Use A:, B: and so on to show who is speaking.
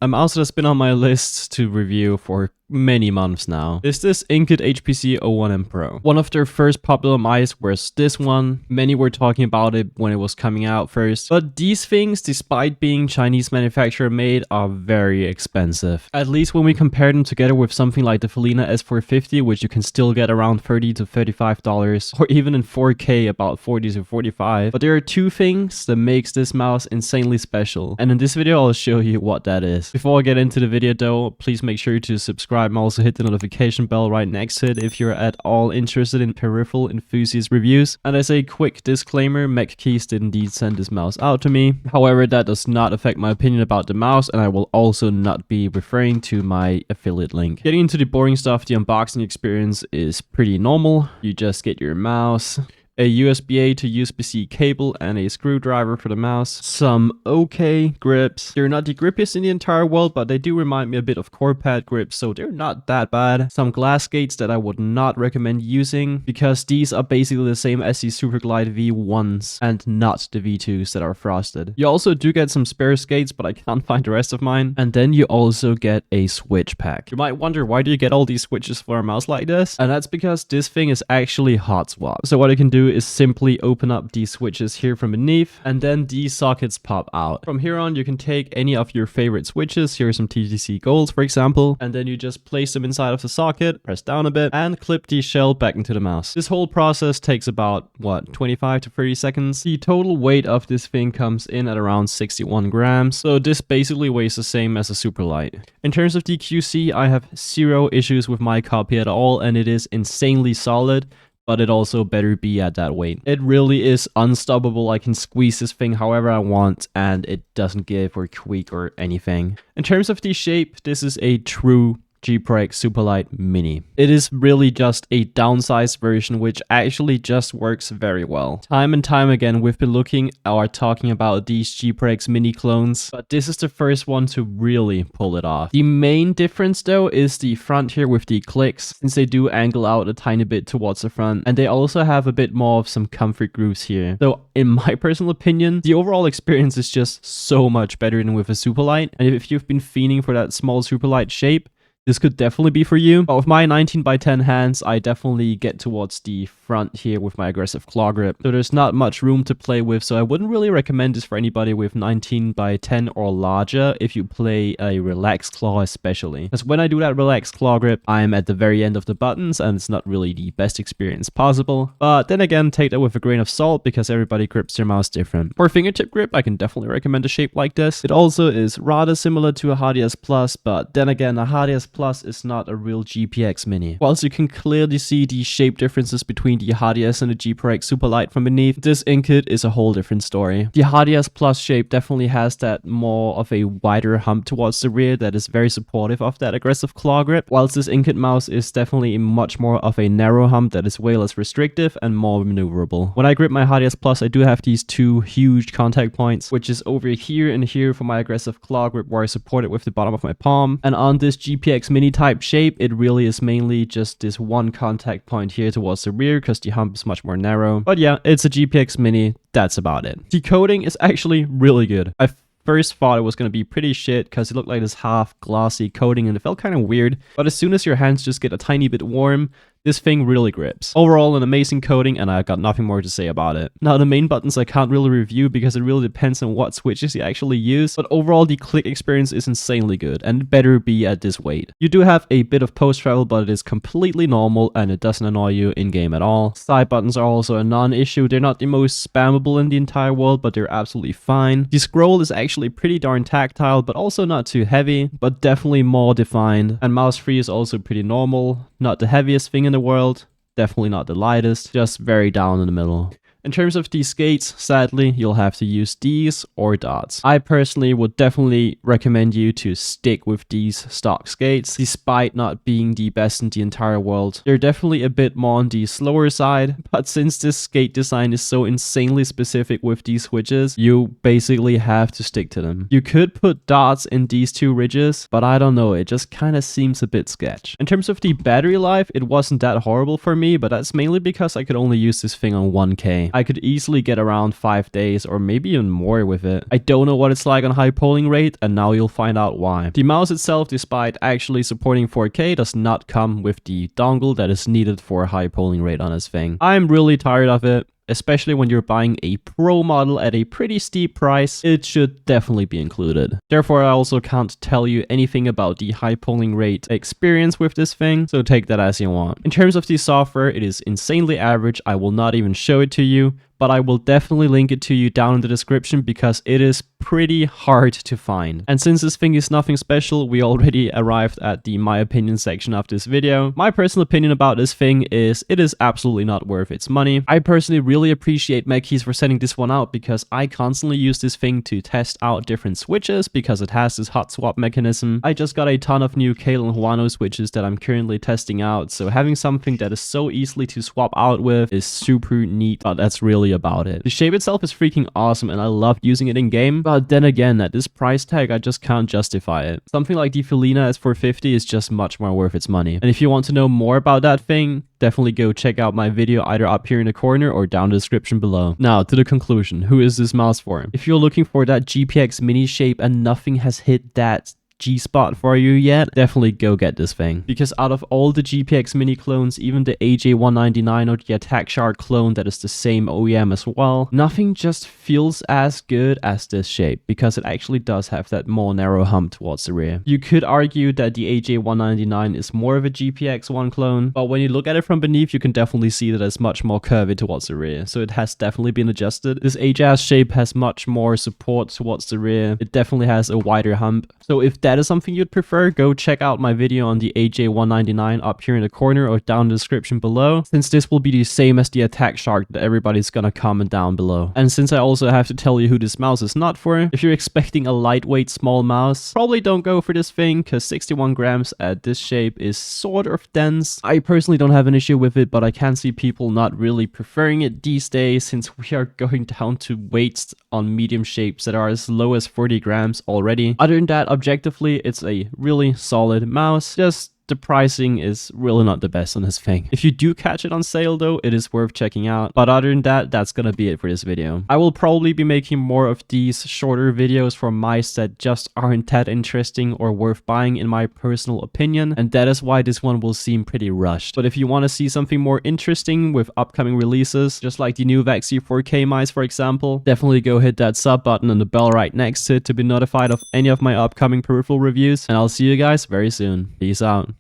A: A mouse that's been on my list to review for many months now is this INCOTT HPC01M Pro. One of their first popular mice was this one. Many were talking about it when it was coming out first, but these things, despite being Chinese manufacturer made, are very expensive. At least when we compare them together with something like the Felina S450, which you can still get around $30 to $35, or even in 4K about $40 to $45. But there are two things that makes this mouse insanely special, and in this video I'll show you what that is. Before I get into the video though, please make sure to subscribe and also hit the notification bell right next to it if you're at all interested in peripheral enthusiast reviews. And as a quick disclaimer, MechKeys did indeed send this mouse out to me. However, that does not affect my opinion about the mouse, and I will also not be referring to my affiliate link. Getting into the boring stuff, the unboxing experience is pretty normal. You just get your mouse, a USB-A to USB-C cable, and a screwdriver for the mouse. Some okay grips. They're not the grippiest in the entire world, but they do remind me a bit of CorePad grips, so they're not that bad. Some glass gates that I would not recommend using, because these are basically the same as the Superglide V1s and not the V2s that are frosted. You also do get some spare skates, but I can't find the rest of mine. And then you also get a switch pack. You might wonder, why do you get all these switches for a mouse like this? And that's because this thing is actually hot swap. So what I can do is simply open up these switches here from beneath, and then these sockets pop out. From here on, you can take any of your favorite switches. Here are some TTC Golds, for example, and then you just place them inside of the socket, press down a bit, and clip the shell back into the mouse. This whole process takes about, what, 25 to 30 seconds. The total weight of this thing comes in at around 61 grams, so this basically weighs the same as a Superlight. In terms of the QC, I have zero issues with my copy at all, and it is insanely solid. But it also better be at that weight. It really is unstoppable. I can squeeze this thing however I want, and it doesn't give or tweak or anything. In terms of the shape, this is a true GPX Superlight Mini. It is really just a downsized version, which actually just works very well. Time and time again, we've been looking or talking about these GPX Mini clones, but this is the first one to really pull it off. The main difference though is the front here with the clicks, since they do angle out a tiny bit towards the front, and they also have a bit more of some comfort grooves here. So in my personal opinion, the overall experience is just so much better than with a Superlight, and if you've been fiending for that small Superlight shape, this could definitely be for you. But with my 19x10 hands, I definitely get towards the front here with my aggressive claw grip. So there's not much room to play with, so I wouldn't really recommend this for anybody with 19x10 or larger if you play a relaxed claw especially. Because when I do that relaxed claw grip, I'm at the very end of the buttons and it's not really the best experience possible. But then again, take that with a grain of salt because everybody grips their mouse different. For fingertip grip, I can definitely recommend a shape like this. It also is rather similar to a HDS Plus, but then again, a HDS Plus is not a real GPX Mini. Whilst you can clearly see the shape differences between the HDS and the GPX Superlight from beneath, this INCOTT is a whole different story. The HDS Plus shape definitely has that more of a wider hump towards the rear that is very supportive of that aggressive claw grip, whilst this INCOTT mouse is definitely much more of a narrow hump that is way less restrictive and more maneuverable. When I grip my HDS Plus, I do have these two huge contact points, which is over here and here for my aggressive claw grip where I support it with the bottom of my palm, and on this GPX Mini type shape, it really is mainly just this one contact point here towards the rear because the hump is much more narrow. But yeah, it's a GPX Mini, that's about it. The coating is actually really good. I first thought it was going to be pretty shit because it looked like this half glossy coating and it felt kind of weird, but as soon as your hands just get a tiny bit warm, this thing really grips. Overall, an amazing coating, and I've got nothing more to say about it. Now, the main buttons I can't really review because it really depends on what switches you actually use, but overall, the click experience is insanely good, and it better be at this weight. You do have a bit of post-travel, but it is completely normal, and it doesn't annoy you in-game at all. Side buttons are also a non-issue. They're not the most spammable in the entire world, but they're absolutely fine. The scroll is actually pretty darn tactile, but also not too heavy, but definitely more defined, and mouse free is also pretty normal. Not the heaviest thing in the world, definitely not the lightest, just very down in the middle. In terms of these skates, sadly, you'll have to use these or dots. I personally would definitely recommend you to stick with these stock skates, despite not being the best in the entire world. They're definitely a bit more on the slower side, but since this skate design is so insanely specific with these switches, you basically have to stick to them. You could put dots in these two ridges, but I don't know, it just kind of seems a bit sketch. In terms of the battery life, it wasn't that horrible for me, but that's mainly because I could only use this thing on 1K. I could easily get around 5 days or maybe even more with it. I don't know what it's like on high polling rate, and now you'll find out why. The mouse itself, despite actually supporting 4K, does not come with the dongle that is needed for a high polling rate on this thing. I'm really tired of it. Especially when you're buying a Pro model at a pretty steep price, it should definitely be included. Therefore, I also can't tell you anything about the high polling rate experience with this thing, so take that as you want. In terms of the software, it is insanely average. I will not even show it to you, but I will definitely link it to you down in the description because it is pretty hard to find. And since this thing is nothing special, we already arrived at the my opinion section of this video. My personal opinion about this thing is it is absolutely not worth its money. I personally really appreciate MechKeys for sending this one out because I constantly use this thing to test out different switches because it has this hot swap mechanism. I just got a ton of new Kale and Huano switches that I'm currently testing out, so having something that is so easily to swap out with is super neat, but that's really about it. The shape itself is freaking awesome and I love using it in game, but then again, at this price tag, I just can't justify it. Something like the Felina S450 is just much more worth its money. And if you want to know more about that thing, definitely go check out my video either up here in the corner or down the description below. Now, to the conclusion, who is this mouse for? If you're looking for that GPX mini shape and nothing has hit that G-spot for you yet, definitely go get this thing. Because out of all the GPX mini clones, even the AJ199 or the Attack Shark clone that is the same OEM as well, nothing just feels as good as this shape because it actually does have that more narrow hump towards the rear. You could argue that the AJ199 is more of a GPX1 clone, but when you look at it from beneath, you can definitely see that it's much more curvy towards the rear, so it has definitely been adjusted. This AJ shape has much more support towards the rear. It definitely has a wider hump. So if that is something you'd prefer, go check out my video on the AJ199 up here in the corner or down in the description below, since this will be the same as the Attack Shark that everybody's gonna comment down below. And since I also have to tell you who this mouse is not for, if you're expecting a lightweight small mouse, probably don't go for this thing because 61 grams at this shape is sort of dense. I personally don't have an issue with it, but I can see people not really preferring it these days since we are going down to weights on medium shapes that are as low as 40 grams already. Other than that, objectively, it's a really solid mouse. Just the pricing is really not the best on this thing. If you do catch it on sale though, it is worth checking out. But other than that, that's gonna be it for this video. I will probably be making more of these shorter videos for mice that just aren't that interesting or worth buying in my personal opinion, and that is why this one will seem pretty rushed. But if you want to see something more interesting with upcoming releases, just like the new Vaxi 4K mice for example, definitely go hit that sub button and the bell right next to it to be notified of any of my upcoming peripheral reviews, and I'll see you guys very soon. Peace out.